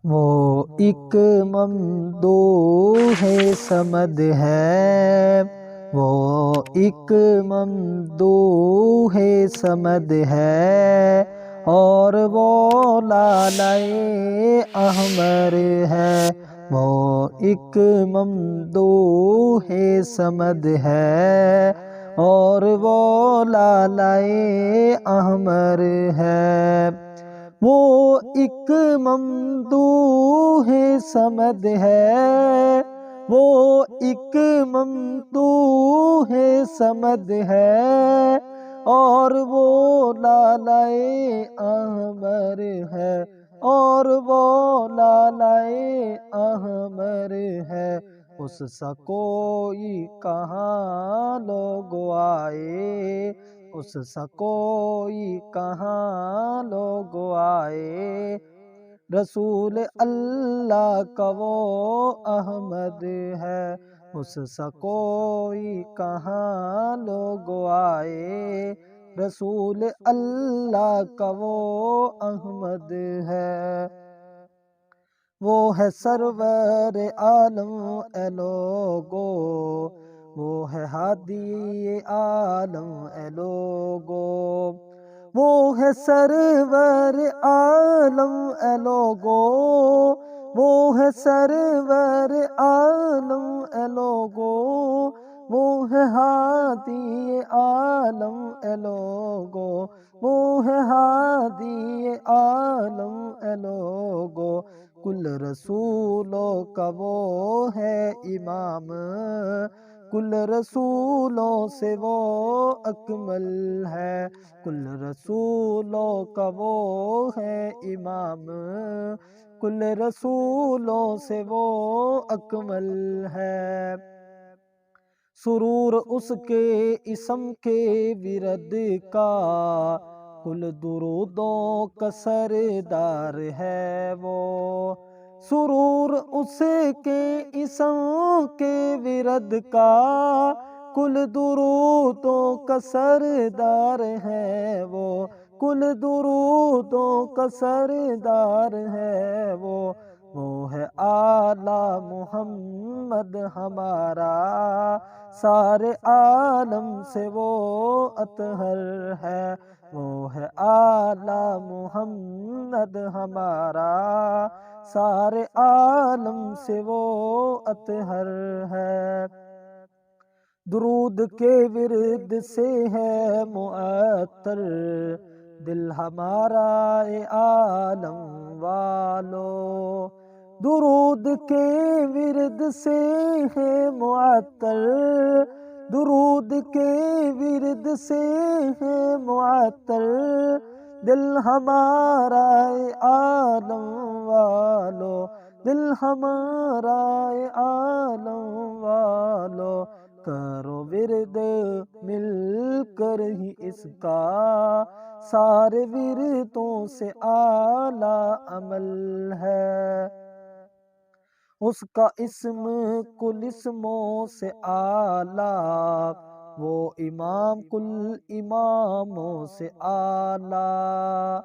وہ ایک ممدوح صمد ہے، وہ ایک ممدوح صمد ہے، اور وہ لالۂ احمر ہے۔ وہ ایک ممدوح صمد ہے، اور وہ لالۂ احمر ہے۔ وہ ایک ممدوح صمد ہے، وہ ایک ممدوح صمد ہے، اور وہ لالۂ احمر ہے، اور وہ لالۂ احمر ہے۔ اس سا کوئی کہاں لوگ آئے، اس سا کوئی کہاں لوگ آئے، رسول اللہ کا وہ احمد ہے۔ اس سا کوئی کہاں لوگ آئے، رسول اللہ کا وہ احمد ہے۔ وہ ہے سرور عالم اے لوگو، وہ ہے ہادی عالم اے لوگو، وہ ہے سرور عالم اے لوگو، وہ ہے سرور عالم اے لوگو، وہ ہے ہادی عالم اے لوگو، وہ ہے ہادی عالم اے لوگو۔ کل رسولوں کا وہ ہے امام، کل رسولوں سے وہ اکمل ہے، کل رسولوں کا وہ ہے امام، کل رسولوں سے وہ اکمل ہے۔ سرور اس کے اسم کے ورد کا، کل درودوں کا سردار ہے وہ۔ سرور اس کے اسم کے ورد کا، کل درودوں کا سردار ہے وہ، کل درودوں کا سردار ہے وہ۔ وہ ہے آلہ محمد ہمارا، سارے عالم سے وہ اطہر ہے۔ وہ ہے آلہ محمد ہمارا، سارے عالم سے وہ اطہر ہے۔ درود کے ورد سے ہے معطر دل ہمارا اے عالم والو، درود کے ورد سے ہے معطر، درود کے ورد سے ہے معطر دل ہمارا اے عالم والو، دل ہمارا اے عالم والو۔ کرو ورد مل کر ہی اس کا، سارے وردوں سے اعلیٰ عمل ہے۔ اس کا اسم کل اسموں سے اعلیٰ، وہ امام کل اماموں سے اعلیٰ۔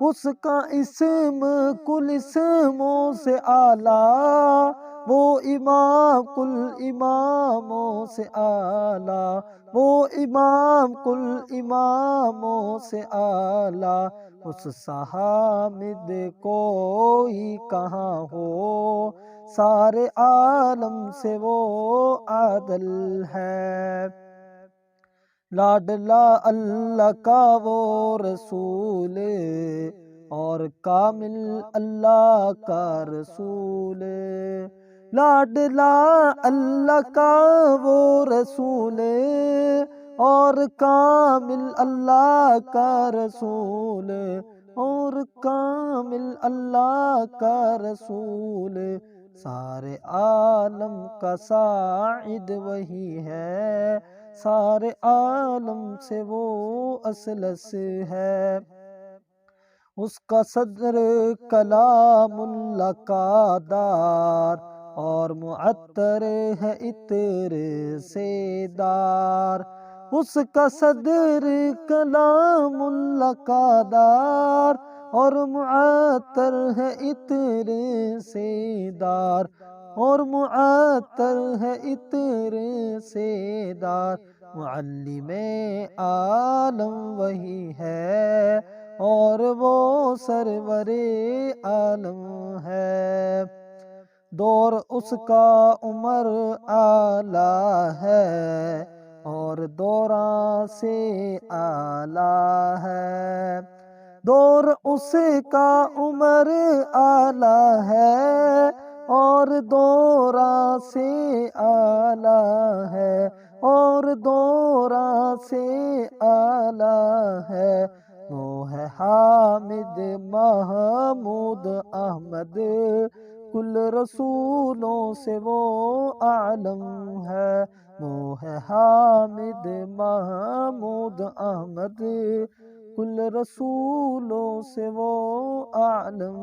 اس کا اسم کل اسموں سے اعلیٰ، وہ امام کل اماموں سے اعلیٰ، وہ امام کل اماموں سے اعلیٰ۔ اس سا حامد کوئی کہاں ہو، سارے عالم سے وہ عادل ہے۔ لاڈلا اللہ کا وہ رسول، اور کامل اللہ کا رسول، لاڈلا اللہ کا وہ رسول، اور کامل اللہ کا رسول، اور کامل اللہ کا رسول۔ سارے عالم کا ساعد وہی ہے، سارے عالم سے وہ اصلس ہے۔ اس کا صدر کلام اللہ کا دار، اور معطر ہے عطر سے دار۔ اس کا صدر کلام اللہ کا دار، اور معطر ہے عطر سے دار، اور معطر ہے عطر سے دار، معلم عالم وہی ہے اور وہ سرور عالم ہے۔ دور اس کا عمر اعلیٰ ہے اور دوراں سے اعلیٰ ہے، دور اس کا عمر اعلیٰ ہے اور دوراں سے اعلیٰ ہے، اور دوراں سے اعلیٰ ہے۔ وہ ہے حامد محمود احمد، کل رسولوں سے وہ اعلم ہے۔ وہ ہے حامد محمود احمد، کل رسولوں سے وہ اعلم